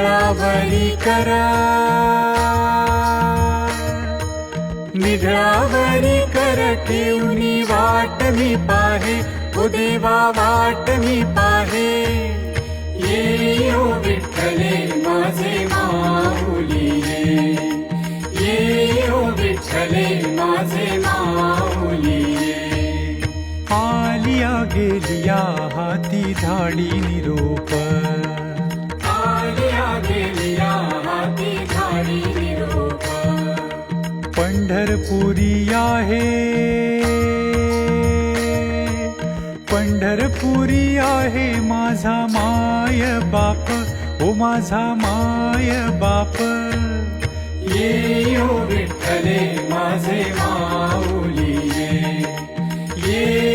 निधळावरी करा, निधळावरी कर ठेवणी वाट मी पाहे, ओ देवा वाट मी पाहे. ये ओ विठ्ठले माझे माऊली ये, ये ओ विठ्ठले माझे माऊली ये. आलिया गेलिया हाती धाडी निरोप, आलिया गेलिया हाती धाडी निरोप. पंढरपुरी आहे, पंढरपुरी आहे माझा माय बाप, ओ माझा माय बाप. ये ओ विठ्ठले माझे माऊली ये, ये